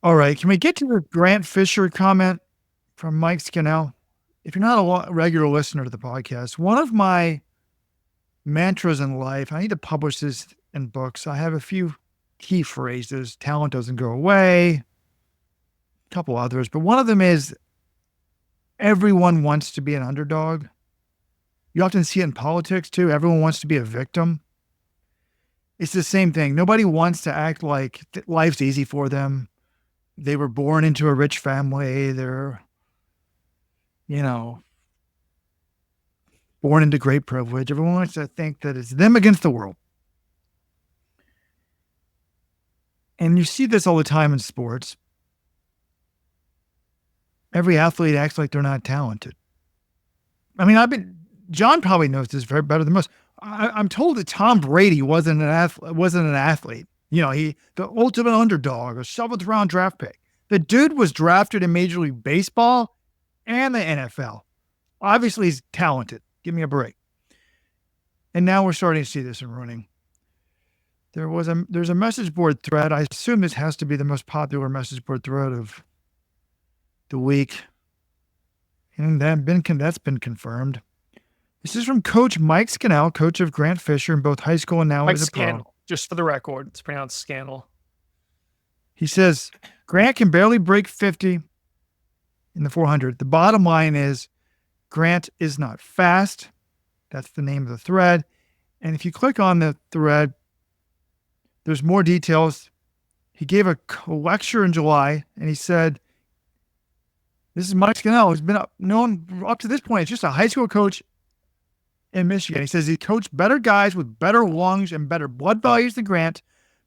All right. Can we get to the Grant Fisher comment from Mike Scannell? If you're not a regular listener to the podcast, one of my mantras in life, I need to publish this in books. I have a few key phrases. Talent doesn't go away, a couple others, but one of them is everyone wants to be an underdog. You often see it in politics too. Everyone wants to be a victim. It's the same thing. Nobody wants to act like life's easy for them. They were born into a rich family. They're, you know, born into great privilege. Everyone wants to think that it's them against the world. And you see this all the time in sports. Every athlete acts like they're not talented. I mean, John probably knows this very better than most. I'm told that Tom Brady wasn't an athlete. You know, the ultimate underdog, a seventh round draft pick. The dude was drafted in Major League Baseball and the NFL. Obviously, he's talented. Give me a break. And now we're starting to see this in running. There's a message board thread. I assume this has to be the most popular message board thread of the week. And that's been confirmed. This is from Coach Mike Scannell, coach of Grant Fisher in both high school and now Mike as a pro. Scannell, just for the record, it's pronounced Scannell. He says, Grant can barely break 50 in the 400. The bottom line is Grant is not fast. That's the name of the thread. And if you click on the thread, there's more details. He gave a lecture in July, and he said, this is Mike Scannell, who's been known up to this point as just a high school coach in Michigan. He says he coached better guys with better lungs and better blood values than Grant,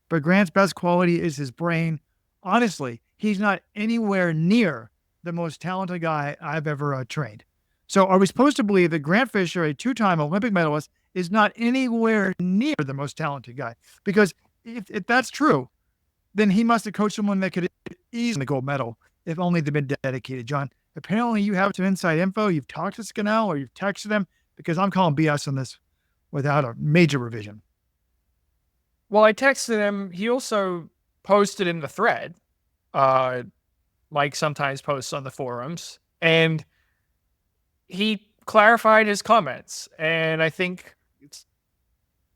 but Grant's best quality is his brain. Honestly, he's not anywhere near the most talented guy I've ever trained. So are we supposed to believe that Grant Fisher, a two-time Olympic medalist, is not anywhere near the most talented guy? Because if that's true, then he must have coached someone that could easily the gold medal if only they'd been dedicated. John, apparently you have some inside info. You've talked to Scannell or you've texted him, because I'm calling BS on this without a major revision. Well, I texted him. He also posted in the thread. Mike sometimes posts on the forums, and he clarified his comments. And I think it's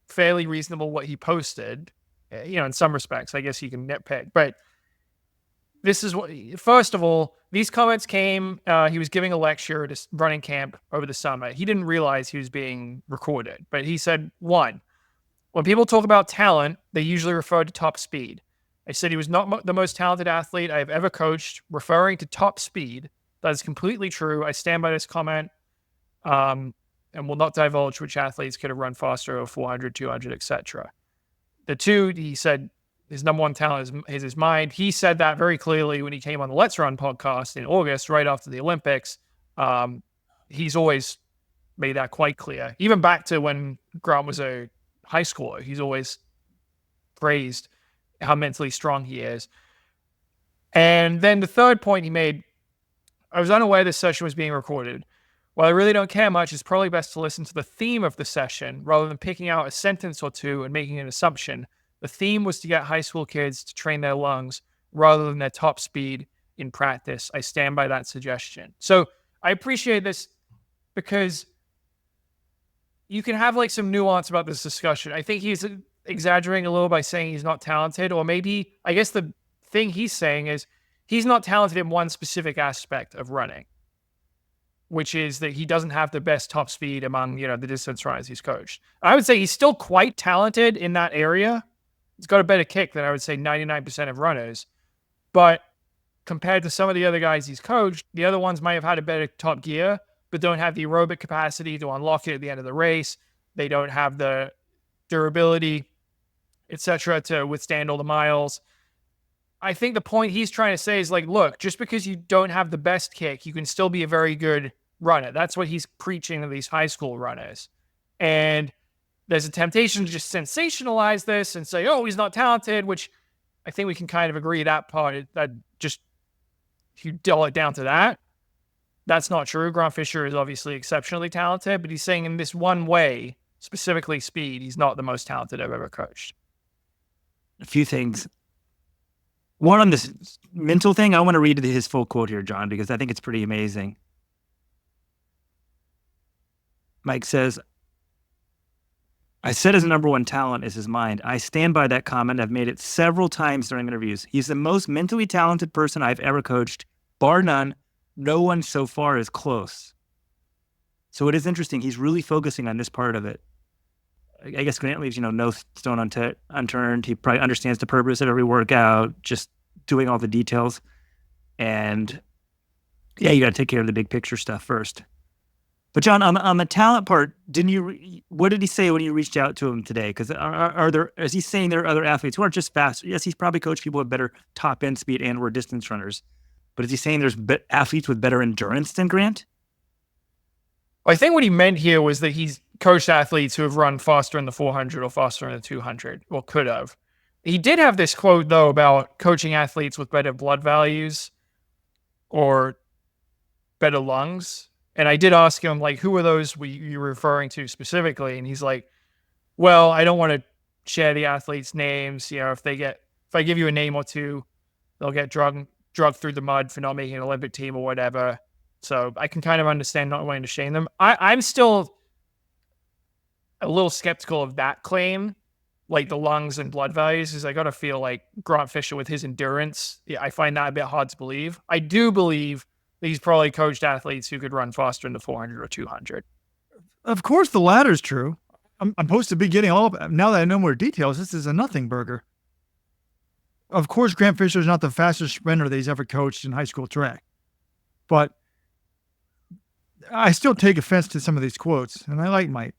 fairly reasonable what he posted. You know, in some respects, I guess you can nitpick, but this is what, first of all, these comments came, he was giving a lecture at a running camp over the summer. He didn't realize he was being recorded, but he said, one, when people talk about talent, they usually refer to top speed. I said he was not the most talented athlete I have ever coached, referring to top speed. That is completely true. I stand by this comment, and will not divulge which athletes could have run faster over 400, 200, etc. The two, he said, his number one talent is his mind. He said that very clearly when he came on the Let's Run podcast in August, right after the Olympics. He's always made that quite clear. Even back to when Grant was a high schooler, he's always praised how mentally strong he is. And then the third point he made, I was unaware this session was being recorded. While I really don't care much, it's probably best to listen to the theme of the session rather than picking out a sentence or two and making an assumption. The theme was to get high school kids to train their lungs rather than their top speed in practice. I stand by that suggestion. So I appreciate this because you can have like some nuance about this discussion. I think he's exaggerating a little by saying he's not talented, or maybe, I guess the thing he's saying is he's not talented in one specific aspect of running, which is that he doesn't have the best top speed among, the distance runners he's coached. I would say he's still quite talented in that area. He's got a better kick than I would say 99% of runners. But compared to some of the other guys he's coached, the other ones might have had a better top gear, but don't have the aerobic capacity to unlock it at the end of the race. They don't have the durability, etc., to withstand all the miles. I think the point he's trying to say is like, look, just because you don't have the best kick, you can still be a very good runner. That's what he's preaching to these high school runners. And there's a temptation to just sensationalize this and say, oh, he's not talented, which I think we can kind of agree that part, that just, if you dial it down to that, that's not true. Grant Fisher is obviously exceptionally talented, but he's saying in this one way, specifically speed, he's not the most talented I've ever coached. A few things. One on this mental thing, I want to read his full quote here, John, because I think it's pretty amazing. Mike says, I said his number one talent is his mind. I stand by that comment. I've made it several times during interviews. He's the most mentally talented person I've ever coached, bar none. No one so far is close. So it is interesting. He's really focusing on this part of it. I guess Grant leaves, no stone unturned. He probably understands the purpose of every workout, just doing all the details. And yeah, you got to take care of the big picture stuff first. But John, on the talent part, what did he say when you reached out to him today? Because is he saying there are other athletes who aren't just fast? Yes, he's probably coached people with better top end speed and were distance runners. But is he saying there's athletes with better endurance than Grant? I think what he meant here was that he's coached athletes who have run faster in the 400 or faster in the 200, or could have. He did have this quote, though, about coaching athletes with better blood values or better lungs. And I did ask him, like, who are those you're referring to specifically? And he's like, well, I don't want to share the athletes' names. If I give you a name or two, they'll get drugged through the mud for not making an Olympic team or whatever. So I can kind of understand not wanting to shame them. I'm still a little skeptical of that claim, like the lungs and blood values, because I got to feel like Grant Fisher with his endurance. Yeah, I find that a bit hard to believe. I do believe he's probably coached athletes who could run faster in the 400 or 200. Of course, the latter is true. I'm supposed to be getting now that I know more details, this is a nothing burger. Of course, Grant Fisher is not the fastest sprinter that he's ever coached in high school track. But I still take offense to some of these quotes, and I like Mike.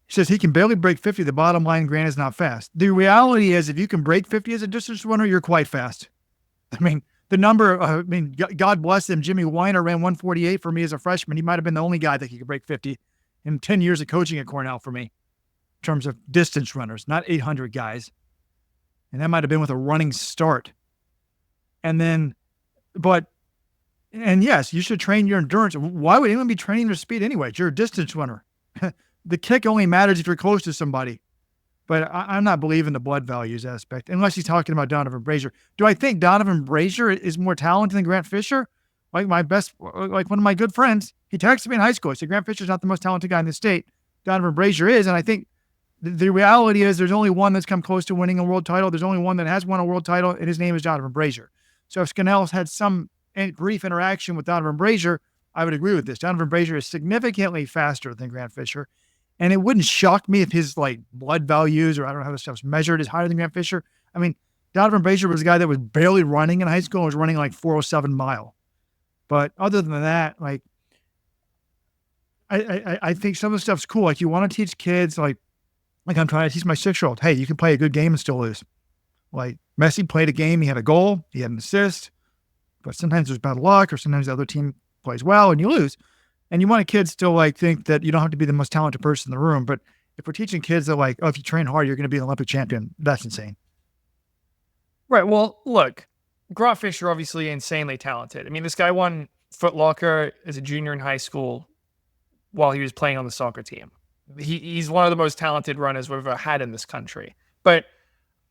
He says he can barely break 50. The bottom line, Grant is not fast. The reality is, if you can break 50 as a distance runner, you're quite fast. I mean, God bless him. Jimmy Weiner ran 148 for me as a freshman. He might have been the only guy that could break 50 in 10 years of coaching at Cornell for me, in terms of distance runners, not 800 guys. And that might have been with a running start. And yes, you should train your endurance. Why would anyone be training their speed anyway? You're a distance runner. The kick only matters if you're close to somebody. But I'm not believing the blood values aspect, unless he's talking about Donovan Brazier. Do I think Donovan Brazier is more talented than Grant Fisher? Like one of my good friends, he texted me in high school. He said, Grant Fisher's not the most talented guy in the state. Donovan Brazier is. And I think the reality is there's only one that's come close to winning a world title. There's only one that has won a world title, and his name is Donovan Brazier. So if Scannell's had some brief interaction with Donovan Brazier, I would agree with this. Donovan Brazier is significantly faster than Grant Fisher. And it wouldn't shock me if his blood values, or I don't know how this stuff's measured, is higher than Grant Fisher. I mean, Donovan Brazier was a guy that was barely running in high school and was running 407 mile. But other than that, I think some of the stuff's cool. You want to teach kids, like I'm trying to teach my 6-year-old, hey, you can play a good game and still lose. Messi played a game, he had a goal, he had an assist, but sometimes there's bad luck, or sometimes the other team plays well and you lose. And you want kids to think that you don't have to be the most talented person in the room. But if we're teaching kids that if you train hard, you're going to be an Olympic champion, that's insane. Right. Well, look, Grant Fisher obviously insanely talented. I mean, this guy won Foot Locker as a junior in high school while he was playing on the soccer team. He's one of the most talented runners we've ever had in this country. But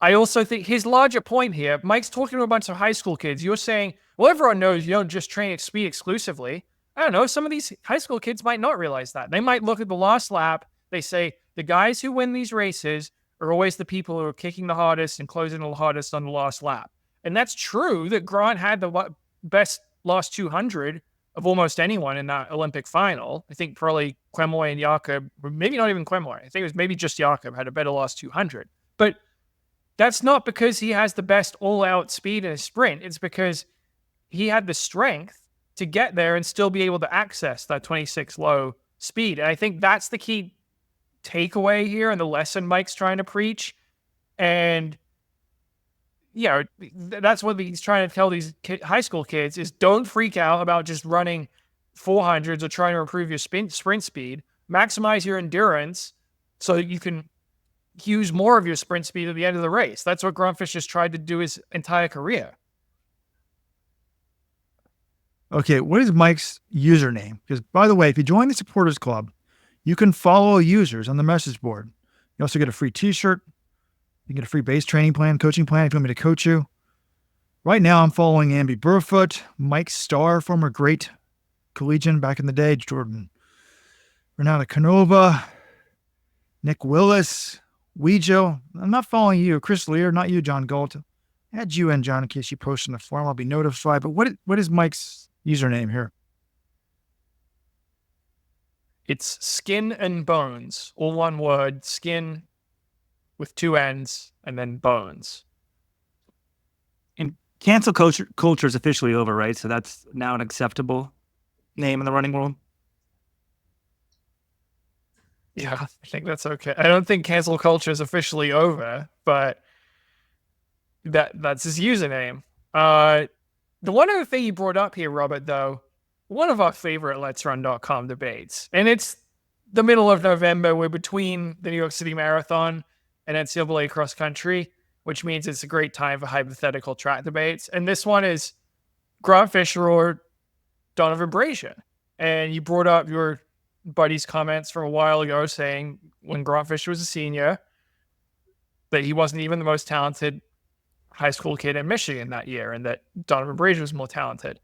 I also think his larger point here, Mike's talking to a bunch of high school kids. You're saying, well, everyone knows you don't just train at speed exclusively. I don't know. Some of these high school kids might not realize that. They might look at the last lap. They say the guys who win these races are always the people who are kicking the hardest and closing the hardest on the last lap. And that's true that Grant had the best last 200 of almost anyone in that Olympic final. I think probably Quemoy and Jakob, or maybe not even Quemoy. I think it was maybe just Jakob had a better last 200. But that's not because he has the best all-out speed in a sprint. It's because he had the strength to get there and still be able to access that 26 low speed. And I think that's the key takeaway here and the lesson Mike's trying to preach. And that's what he's trying to tell these high school kids is don't freak out about just running 400s or trying to improve your sprint speed. Maximize your endurance so that you can use more of your sprint speed at the end of the race. That's what Grant Fisher's tried to do his entire career. Okay, what is Mike's username? Because, by the way, if you join the Supporters Club, you can follow users on the message board. You also get a free t-shirt. You get a free base training plan, coaching plan if you want me to coach you. Right now, I'm following Amby Burfoot, Mike Starr, former great collegian back in the day, Jordan Renata Canova, Nick Willis, Weejo. I'm not following you, Chris Lear, not you, John Galt. Add you in, John, in case you post in the forum. I'll be notified. But what is Mike's username here? It's Skin and Bones, all one word. Skin with two N's and then bones. And cancel culture is officially over, right? So that's now an acceptable name in the running world. Yeah, I think that's okay. I don't think cancel culture is officially over, but that's his username. The one other thing you brought up here, Robert, though, one of our favorite Let'sRun.com debates, and it's the middle of November. We're between the New York City Marathon and NCAA cross country, which means it's a great time for hypothetical track debates. And this one is Grant Fisher or Donovan Brazier. And you brought up your buddy's comments from a while ago saying when Grant Fisher was a senior that he wasn't even the most talented high school kid in Michigan that year and that Donovan Brazier was more talented.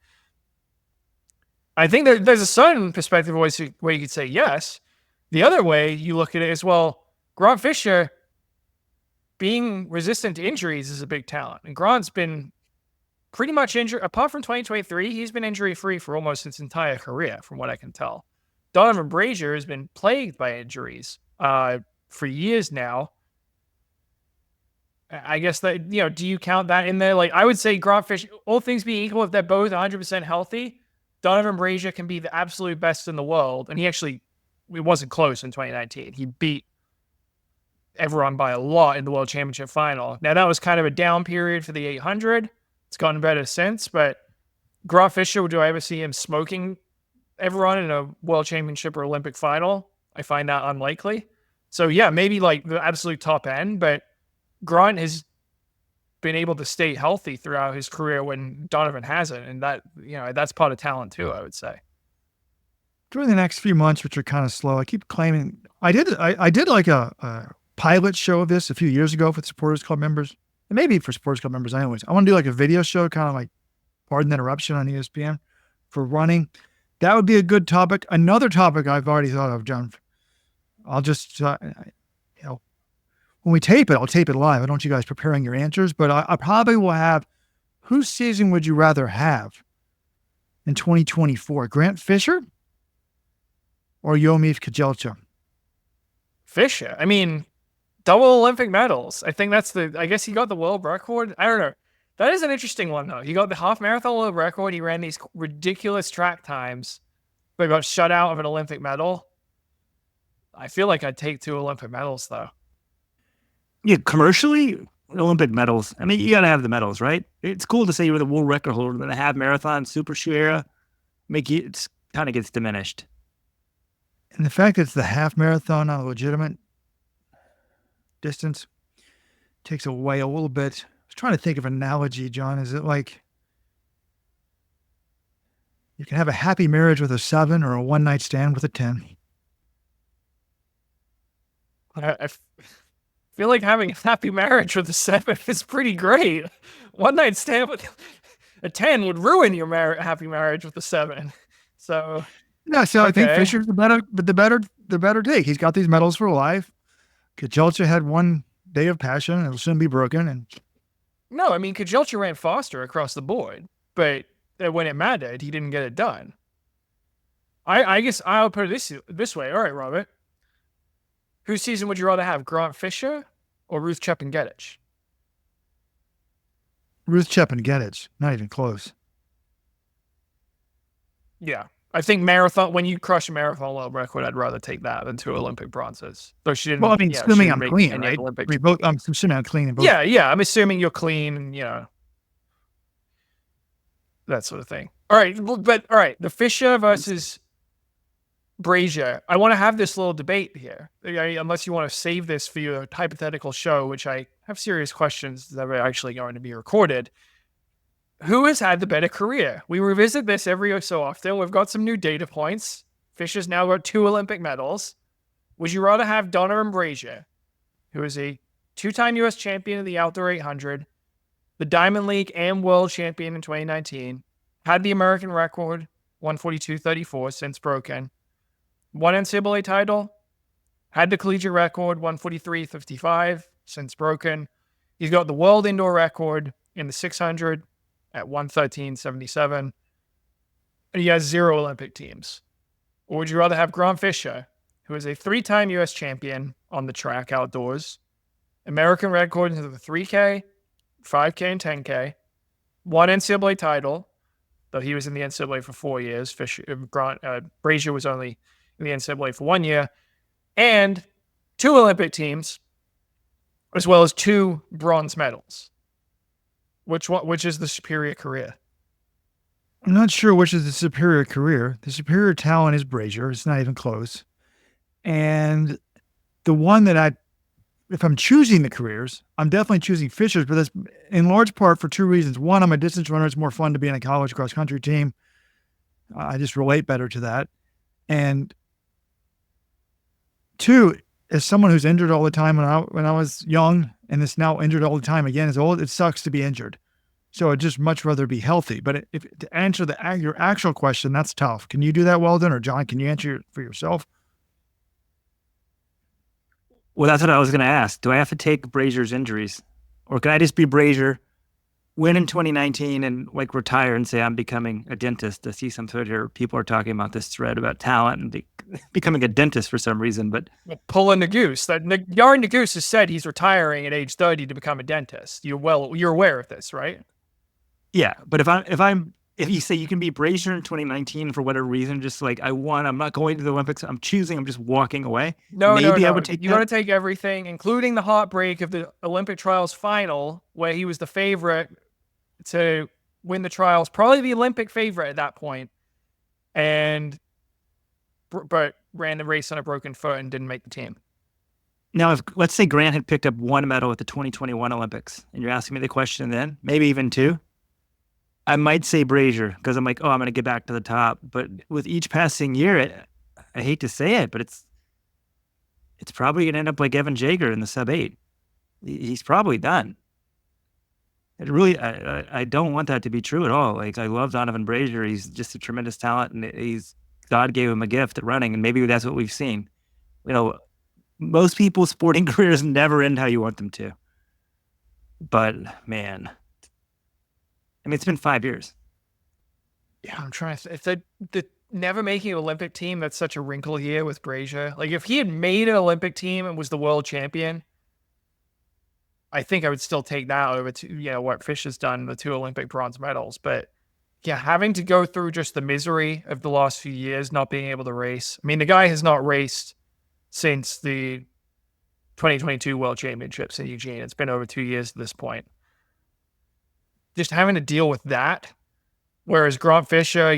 I think there's a certain perspective where you could say yes. The other way you look at it is, well, Grant Fisher being resistant to injuries is a big talent. And Grant's been pretty much injured. Apart from 2023, he's been injury-free for almost his entire career, from what I can tell. Donovan Brazier has been plagued by injuries for years now. I guess that, do you count that in there? Like, I would say Grant Fisher, all things being equal, if they're both 100% healthy, Donovan Brazier can be the absolute best in the world. And it wasn't close in 2019. He beat everyone by a lot in the World Championship final. Now, that was kind of a down period for the 800. It's gotten better since, but Grant Fisher, do I ever see him smoking everyone in a World Championship or Olympic final? I find that unlikely. So, yeah, maybe like the absolute top end, but Grant has been able to stay healthy throughout his career when Donovan hasn't, and that's part of talent too, I would say. During the next few months, which are kind of slow, I keep claiming I did like a pilot show of this a few years ago for the Supporters Club members, and maybe for Supporters Club members anyways. I want to do like a video show, kind of like Pardon the Interruption on ESPN for running. That would be a good topic. Another topic I've already thought of, John. I'll just when we tape it, I'll tape it live. I don't want you guys preparing your answers, but I probably will have, whose season would you rather have in 2024? Grant Fisher or Yomif Kejelcha? Fisher. I mean, double Olympic medals. I think I guess he got the world record. I don't know. That is an interesting one, though. He got the half marathon world record. He ran these ridiculous track times, but got shut out of an Olympic medal. I feel like I'd take 2 Olympic medals, though. Yeah, commercially, Olympic medals. I mean, you got to have the medals, right? It's cool to say you were the world record holder in the half marathon, super shoe era. It kind of gets diminished. And the fact that it's the half marathon on a legitimate distance takes away a little bit. I was trying to think of an analogy, John. Is it like you can have a happy marriage with a 7 or a one-night stand with a 10? I feel like having a happy marriage with a 7 is pretty great. One night stand with a 10 would ruin your happy marriage with a 7. So yeah, so okay. I think Fisher's the better take. He's got these medals for life. Kejelcha had one day of passion, and it'll soon be broken. And no, I mean Kejelcha ran faster across the board, but when it mattered, he didn't get it done. I guess I'll put it this way. All right, Robert. Whose season would you rather have, Grant Fisher or Ruth Chepngetich? Ruth Chepngetich, not even close. Yeah, I think marathon. When you crush a marathon world record, I'd rather take that than 2 Olympic bronzes. Though she didn't. Well, I mean, assuming I'm clean, right? I'm assuming I'm clean. In both. Yeah. I'm assuming you're clean, and that sort of thing. All right, but all right, the Fisher versus Brazier. I want to have this little debate here, unless you want to save this for your hypothetical show, which I have serious questions that are actually going to be recorded. Who has had the better career? We revisit this every so often. We've got some new data points. Fisher's now got 2 Olympic medals. Would you rather have Donovan Brazier, who is a 2-time U.S. champion of the outdoor 800, the Diamond League and world champion in 2019, had the American record, 142.34, since broken, won NCAA title, had the collegiate record, 143.55, since broken. He's got the world indoor record in the 600 at 113.77, and he has 0 Olympic teams. Or would you rather have Grant Fisher, who is a 3-time U.S. champion on the track outdoors, American record in the 3K, 5K, and 10K, won NCAA title, though he was in the NCAA for 4 years. Brazier was only in the NCAA for 1 year, and 2 Olympic teams, as well as 2 bronze medals. Which is the superior career? I'm not sure which is the superior career. The superior talent is Brazier. It's not even close. And the one that if I'm choosing the careers, I'm definitely choosing Fisher's, but that's in large part for 2 reasons. One, I'm a distance runner. It's more fun to be in a college cross-country team. I just relate better to that. And 2, as someone who's injured all the time when I was young and is now injured all the time again as old, it sucks to be injured. So I'd just much rather be healthy. But to answer your actual question, that's tough. Can you do that, Weldon? Or John, can you answer it for yourself? Well, that's what I was going to ask. Do I have to take Brazier's injuries? Or can I just be Brazier, win in 2019, and like retire and say I'm becoming a dentist? I see some thread here. People are talking about this thread about talent and becoming a dentist for some reason. But pulling the goose. Yari Naguse has said he's retiring at age 30 to become a dentist. You're aware of this, right? Yeah, but if you say you can be Brazier in 2019 for whatever reason, just like I'm not going to the Olympics, I'm just walking away. No. I would take you got to take everything, including the heartbreak of the Olympic trials final, where he was the favorite to win the trials, probably the Olympic favorite at that point, but ran the race on a broken foot and didn't make the team. Now, if let's say Grant had picked up 1 medal at the 2021 Olympics, and you're asking me the question then, maybe even 2, I might say Brazier because I'm like, I'm going to get back to the top. But with each passing year, I hate to say it, but it's probably going to end up like Evan Jager in the sub-8. He's probably done. It really, I don't want that to be true at all. Like, I love Donovan Brazier. He's just a tremendous talent, and God gave him a gift at running, and maybe that's what we've seen. Most people's sporting careers never end how you want them to. But man, I mean, it's been 5 years. Yeah, I'm trying to. If the never making an Olympic team, that's such a wrinkle here with Brazier. Like, if he had made an Olympic team and was the world champion, I think I would still take that over to what Fisher's done, the 2 Olympic bronze medals. But yeah, having to go through just the misery of the last few years, not being able to race. I mean, the guy has not raced since the 2022 World Championships in Eugene. It's been over 2 years at this point. Just having to deal with that, whereas Grant Fisher,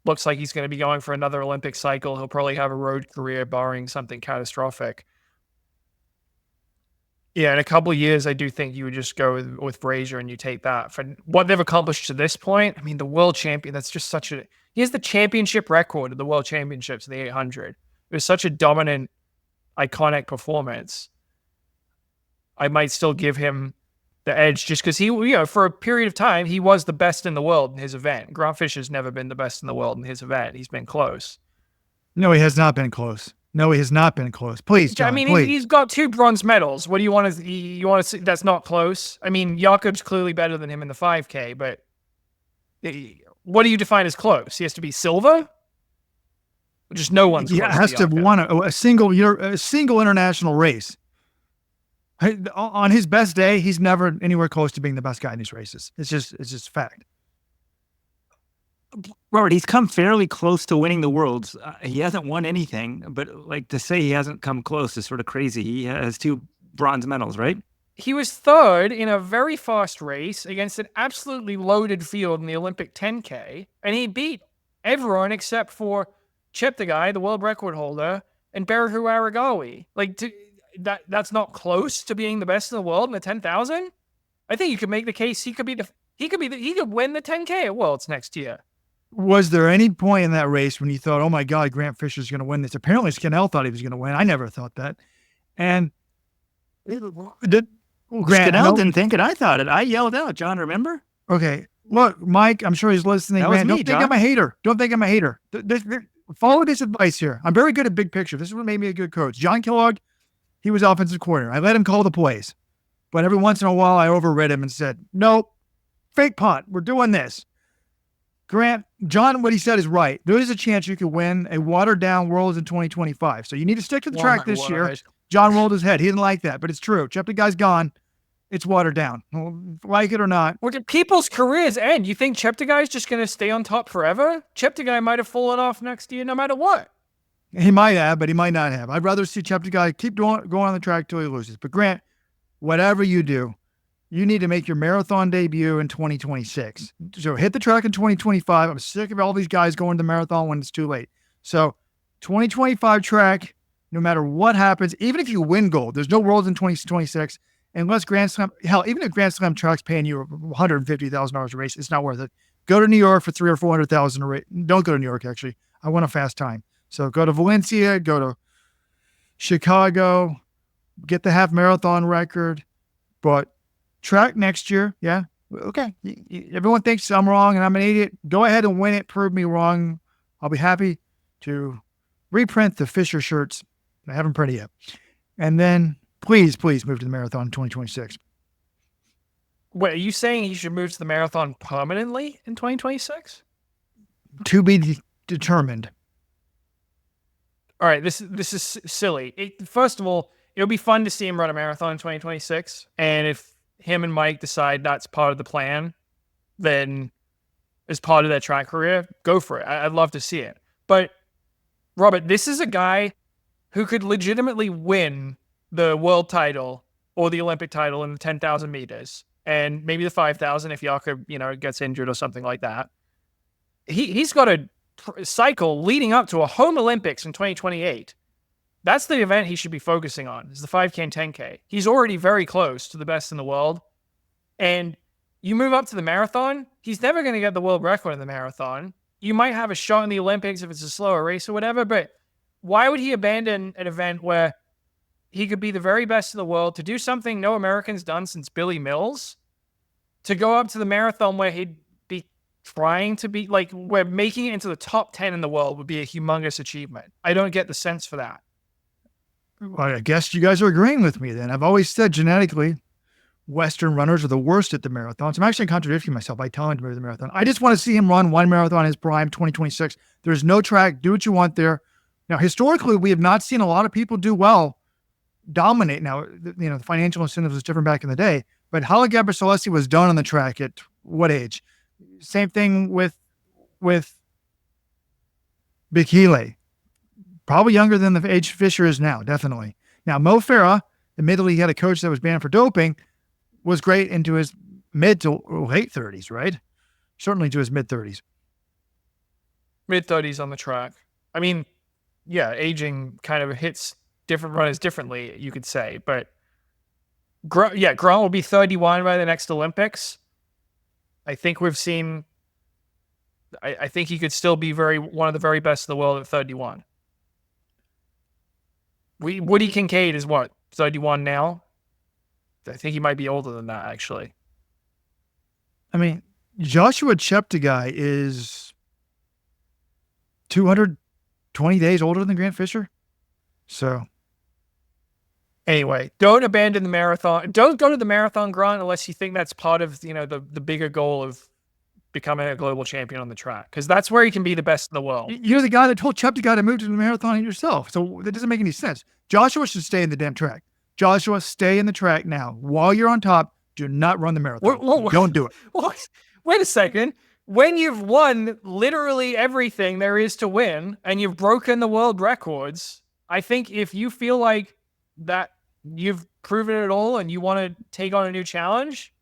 looks like he's going to be going for another Olympic cycle. He'll probably have a road career, barring something catastrophic. Yeah, in a couple of years, I do think you would just go with Brazier and you take that. For what they've accomplished to this point, I mean, the world champion, that's just he has the championship record of the world championships in the 800. It was such a dominant, iconic performance. I might still give him the edge just because he, for a period of time, he was the best in the world in his event. Grant Fisher's never been the best in the world in his event. He's been close. No, he has not been close. Please, John, I mean, please. He's got 2 bronze medals. What do you want to? You want to see? That's not close. I mean, Jakob's clearly better than him in the 5K, but what do you define as close? He has to be silver. Just no one's. He has to have won a single international race. On his best day, he's never anywhere close to being the best guy in these races. It's just fact. Robert, he's come fairly close to winning the Worlds. He hasn't won anything, but like to say he hasn't come close is sort of crazy. He has 2 bronze medals, right? He was 3rd in a very fast race against an absolutely loaded field in the Olympic 10K, and he beat everyone except for Chip, the guy, the world record holder, and Berihu Aragawi. Like, that's not close to being the best in the world in the 10,000. I think you could make the case he could win the 10K at Worlds next year. Was there any point in that race when you thought, oh my God, Grant Fisher's going to win this? Apparently Scannell thought he was going to win. I never thought that. And was Grant, I Scannell know- didn't think it. I thought it. I yelled out, John, remember? Okay. Look, Mike, I'm sure he's listening. That was Grant, me, don't think John. I'm a hater. Don't think I'm a hater. Follow this advice here. I'm very good at big picture. This is what made me a good coach. John Kellogg, he was offensive coordinator. I let him call the plays. But every once in a while, I overrid him and said, nope, fake punt. We're doing this. Grant, John, what he said is right. There is a chance you could win a watered-down Worlds in 2025. So you need to stick to the track this year. John rolled his head. He didn't like that, but it's true. Cheptegei's gone. It's watered down. Like it or not. Look at people's careers end. You think Cheptegei's just going to stay on top forever? Cheptegei might have fallen off next year no matter what. He might have, but he might not have. I'd rather see Cheptegei keep going on the track till he loses. But Grant, whatever you do, you need to make your marathon debut in 2026. So hit the track in 2025. I'm sick of all these guys going to the marathon when it's too late. So 2025 track, no matter what happens, even if you win gold, there's no Worlds in 2026. Unless Grand Slam, hell, even if Grand Slam track's paying you $150,000 a race, it's not worth it. Go to New York for $300,000 or $400,000 a race. Don't go to New York, actually. I want a fast time. So go to Valencia, go to Chicago, get the half marathon record. But track next year, yeah, okay. Everyone thinks I'm wrong and I'm an idiot. Go ahead and win it. Prove me wrong. I'll be happy to reprint the Fisher shirts. I haven't printed yet. And then please move to the marathon in 2026. Wait, are you saying he should move to the marathon permanently in 2026? To be determined. All right, this is silly. First of all, it'll be fun to see him run a marathon in 2026. And if him and Mike decide that's part of the plan, then as part of their track career, go for it. I'd love to see it. But Robert, this is a guy who could legitimately win the world title or the Olympic title in the 10,000 meters and maybe the 5,000 if Kejelcha, gets injured or something like that. He's got a cycle leading up to a home Olympics in 2028. That's the event he should be focusing on, is the 5K and 10K. He's already very close to the best in the world. And you move up to the marathon, he's never going to get the world record in the marathon. You might have a shot in the Olympics if it's a slower race or whatever, but why would he abandon an event where he could be the very best in the world, to do something no American's done since Billy Mills, to go up to the marathon where he'd be trying to be, where making it into the top 10 in the world would be a humongous achievement? I don't get the sense for that. Well, I guess you guys are agreeing with me then. I've always said genetically, Western runners are the worst at the marathons. I'm actually contradicting myself by telling him to move to the marathon. I just want to see him run one marathon in his prime, 2026. There's no track. Do what you want there. Now, historically, we have not seen a lot of people do well, dominate. Now, the financial incentives was different back in the day, but Haile Gebrselassie was done on the track at what age? Same thing with Bekele. Probably younger than the age Fisher is now, definitely. Now, Mo Farah, admittedly, he had a coach that was banned for doping, was great into his mid to late 30s, right? Certainly to his mid-30s. Mid-30s on the track. I mean, yeah, aging kind of hits different runners differently, you could say. But, Grant will be 31 by the next Olympics. I think we've seen... I think he could still be one of the very best in the world at 31. Woody Kincaid is what, 31 now? I think he might be older than that, actually. I mean, Joshua Cheptegei is 220 days older than Grant Fisher. So, anyway, don't abandon the marathon. Don't go to the marathon, Grant, unless you think that's part of the bigger goal of becoming a global champion on the track, because that's where you can be the best in the world. You're the guy that told Cheptegei to move to the marathon yourself, so that doesn't make any sense. Joshua should stay in the damn track. Joshua, stay in the track now. While you're on top, do not run the marathon. Don't do it. What? Wait a second. When you've won literally everything there is to win, and you've broken the world records, I think if you feel like that you've proven it all and you want to take on a new challenge,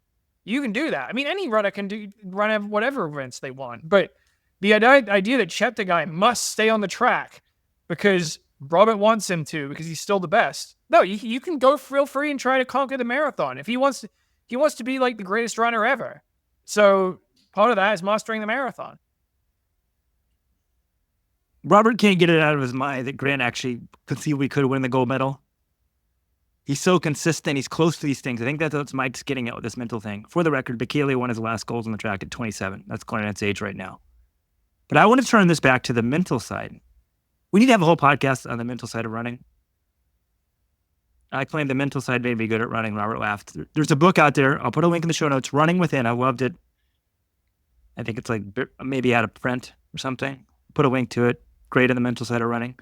you can do that. I mean, any runner can run whatever events they want. But the idea that Cheptegei must stay on the track because Robert wants him to, because he's still the best. No, you can go feel free and try to conquer the marathon. If he wants to be like the greatest runner ever. So part of that is mastering the marathon. Robert can't get it out of his mind that Grant actually conceivably could win the gold medal. He's so consistent. He's close to these things. I think that's what Mike's getting at with this mental thing. For the record, Kejelcha won his last goals on the track at 27. That's Clarnet's age right now. But I want to turn this back to the mental side. We need to have a whole podcast on the mental side of running. I claim the mental side made me good at running. Robert laughed. There's a book out there. I'll put a link in the show notes. Running Within. I loved it. I think it's like maybe out of print or something. Put a link to it. Great on the mental side of running.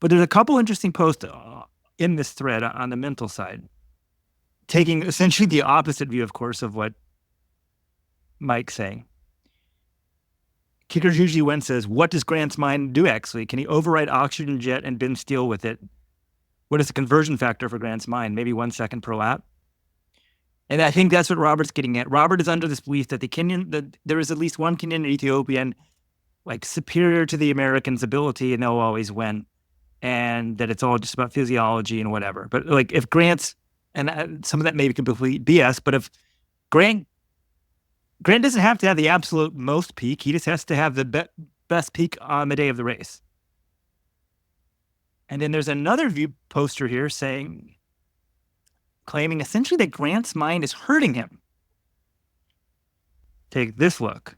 But there's a couple interesting posts in this thread on the mental side, taking essentially the opposite view, of course, of what Mike's saying. Kickers usually win says, what does Grant's mind do actually? Can he override oxygen jet and bend steel with it? What is the conversion factor for Grant's mind? Maybe 1 second per lap? And I think that's what Robert's getting at. Robert is under this belief that there is at least one Kenyan and Ethiopian like superior to the Americans' ability and they'll always win. And that it's all just about physiology and whatever. But like if Grant's, and some of that may be complete BS, but if Grant doesn't have to have the absolute most peak. He just has to have the best peak on the day of the race. And then there's another view poster here claiming essentially that Grant's mind is hurting him. Take this look.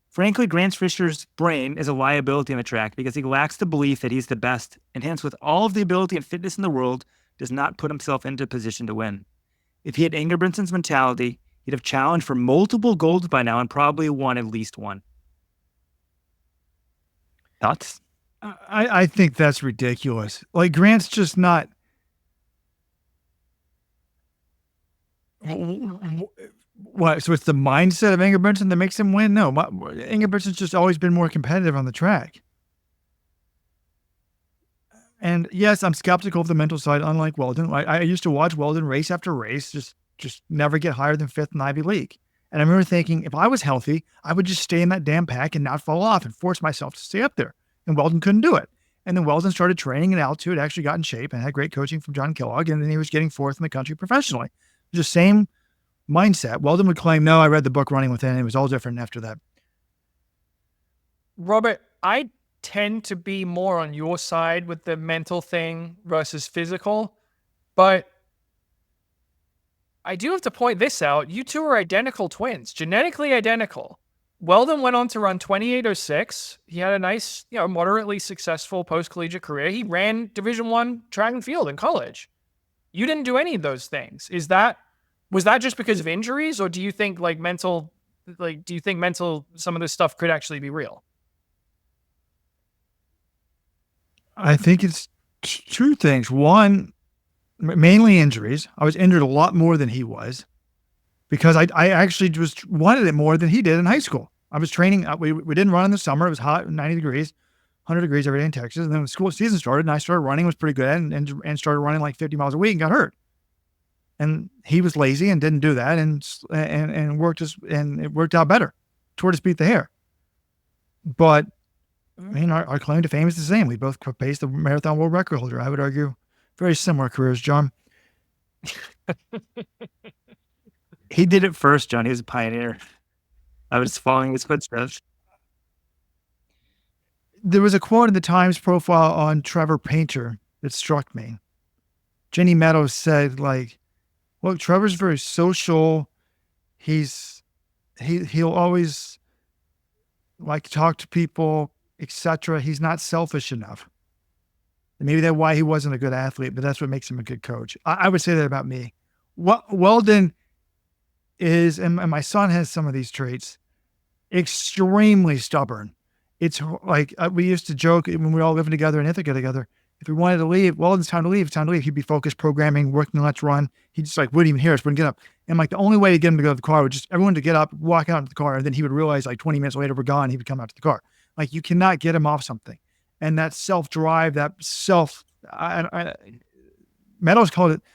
Frankly, Grant Fisher's brain is a liability on the track because he lacks the belief that he's the best, and hence with all of the ability and fitness in the world, does not put himself into a position to win. If he had Ingebrigtsen's mentality, he'd have challenged for multiple golds by now and probably won at least one. Thoughts? I think that's ridiculous. Like Grant's just not. What? So it's the mindset of Ingebrigtsen that makes him win? No, Ingebrigtsen's just always been more competitive on the track. And yes, I'm skeptical of the mental side. Unlike Weldon, I used to watch Weldon race after race, just never get higher than 5th in Ivy League. And I remember thinking, if I was healthy, I would just stay in that damn pack and not fall off and force myself to stay up there. And Weldon couldn't do it. And then Weldon started training in altitude, actually got in shape and had great coaching from John Kellogg. And then he was getting 4th in the country professionally. Just same mindset. Weldon would claim, no, I read the book Running Within. It was all different after that. Robert, I tend to be more on your side with the mental thing versus physical, but I do have to point this out. You two are identical twins, genetically identical. Weldon went on to run 28.06. He had a nice, moderately successful post-collegiate career. He ran Division I track and field in college. You didn't do any of those things. Was that just because of injuries, or do you think mental, some of this stuff could actually be real? I think it's two things. One, mainly injuries. I was injured a lot more than he was because I actually just wanted it more than he did in high school. I was training. We didn't run in the summer. It was hot, 90 degrees, 100 degrees every day in Texas. And then when the school season started and I started running, was pretty good and started running like 50 miles a week and got hurt. And he was lazy and didn't do that and it worked out better. Tortoise beat the hare. But I mean, our claim to fame is the same. We both paced the marathon world record holder. I would argue very similar careers, John. He did it first, John. He was a pioneer. I was following his footsteps. There was a quote in the Times profile on Trevor Painter that struck me. Jenny Meadows said, look, Trevor's very social. He'll always like to talk to people, etc. He's not selfish enough. And maybe that's why he wasn't a good athlete, but that's what makes him a good coach. I would say that about me. Weldon is, and my son has some of these traits, extremely stubborn. It's like we used to joke when we were all living together in Ithaca together. If we wanted to leave, well, it's time to leave. It's time to leave. He'd be focused, programming, working, let's run. He just wouldn't even hear us, wouldn't get up. And the only way to get him to go to the car would just everyone to get up, walk out to the car. And then he would realize 20 minutes later, we're gone. He would come out to the car. You cannot get him off something. And that self-drive, Meadows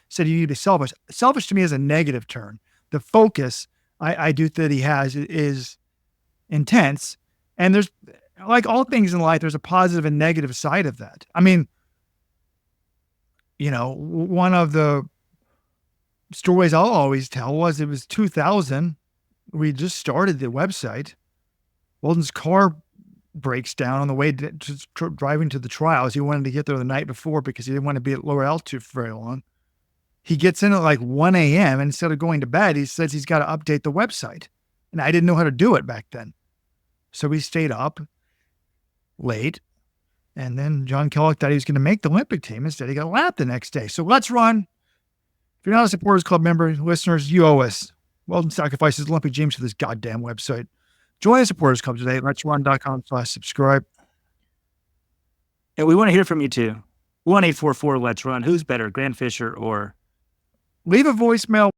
said you need to be selfish. Selfish to me is a negative term. The focus I do that he has is intense. And there's, like all things in life, there's a positive and negative side of that. I mean, one of the stories I'll always tell was it was 2000. We just started the website. Weldon's car breaks down on the way driving to the trials. He wanted to get there the night before because he didn't want to be at lower altitude for very long. he gets in at like 1 a.m. and instead of going to bed, he says he's got to update the website. And I didn't know how to do it back then. So we stayed up late. And then John Kejelcha thought he was going to make the Olympic team. Instead, he got lapped the next day. So let's run. If you're not a Supporters Club member, listeners, you owe us. Weldon sacrifices Olympic dreams for this goddamn website. Join the Supporters Club today at letsrun.com/subscribe. And we want to hear from you too. 1-844-LETS-RUN. Who's better, Grant Fisher or... Leave a voicemail.